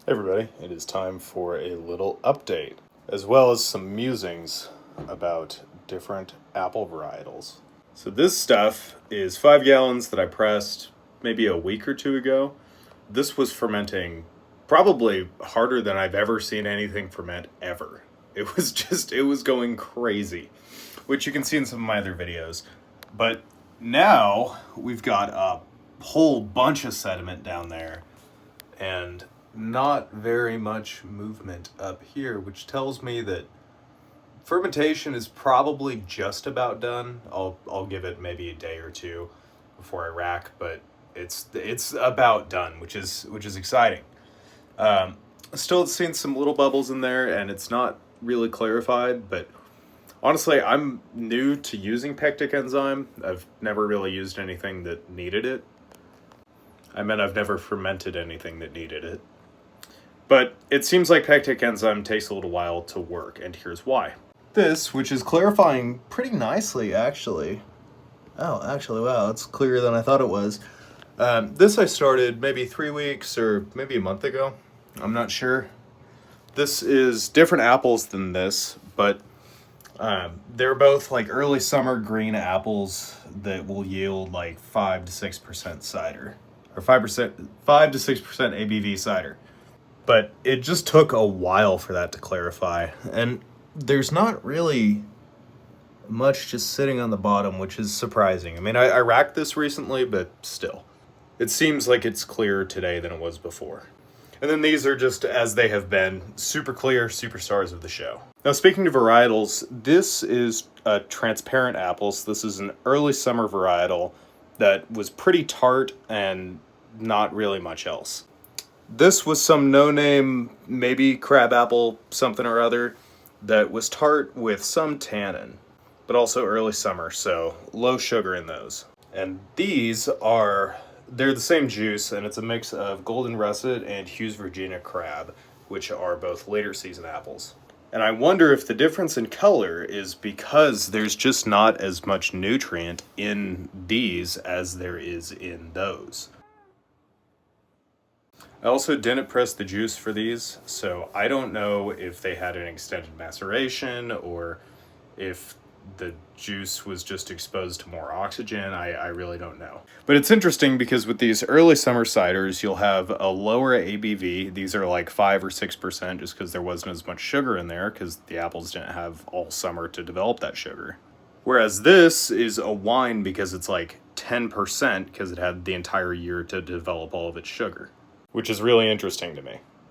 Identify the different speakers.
Speaker 1: Hey everybody, it is time for a little update, as well as some musings about different apple varietals. So this stuff is 5 gallons that I pressed maybe a week or two ago. This was fermenting probably harder than I've ever seen anything ferment ever. It was going crazy, which you can see in some of my other videos. But now we've got a whole bunch of sediment down there and not very much movement up here, which tells me that fermentation is probably just about done. I'll give it maybe a day or two before I rack, but it's about done, which is exciting. Still seeing some little bubbles in there, and it's not really clarified, but honestly, I'm new to using pectic enzyme. I've never really used anything that needed it. I meant I've never fermented anything that needed it. But it seems like pectic enzyme takes a little while to work, and here's why. This, which is clarifying pretty nicely, actually. Oh, actually, wow, it's clearer than I thought it was. This I started maybe 3 weeks or maybe a month ago. I'm not sure. This is different apples than this, but they're both like early summer green apples that will yield like 5 to 6% cider, or 5 to 6% ABV cider. But it just took a while for that to clarify, and there's not really much just sitting on the bottom, which is surprising. I mean, I racked this recently, but still. It seems like it's clearer today than it was before. And then these are just as they have been, super clear superstars of the show. Now, speaking of varietals, this is a transparent apple. So this is an early summer varietal that was pretty tart and not really much else. This was some no-name, maybe crabapple something or other, that was tart with some tannin, but also early summer, so low sugar in those. And these they're the same juice, and it's a mix of Golden Russet and Hughes Virginia crab, which are both later season apples. And I wonder if the difference in color is because there's just not as much nutrient in these as there is in those. I also didn't press the juice for these, so I don't know if they had an extended maceration or if the juice was just exposed to more oxygen. I really don't know. But it's interesting because with these early summer ciders, you'll have a lower ABV. These are like 5 or 6% just because there wasn't as much sugar in there because the apples didn't have all summer to develop that sugar. Whereas this is a wine because it's like 10% because it had the entire year to develop all of its sugar, which is really interesting to me.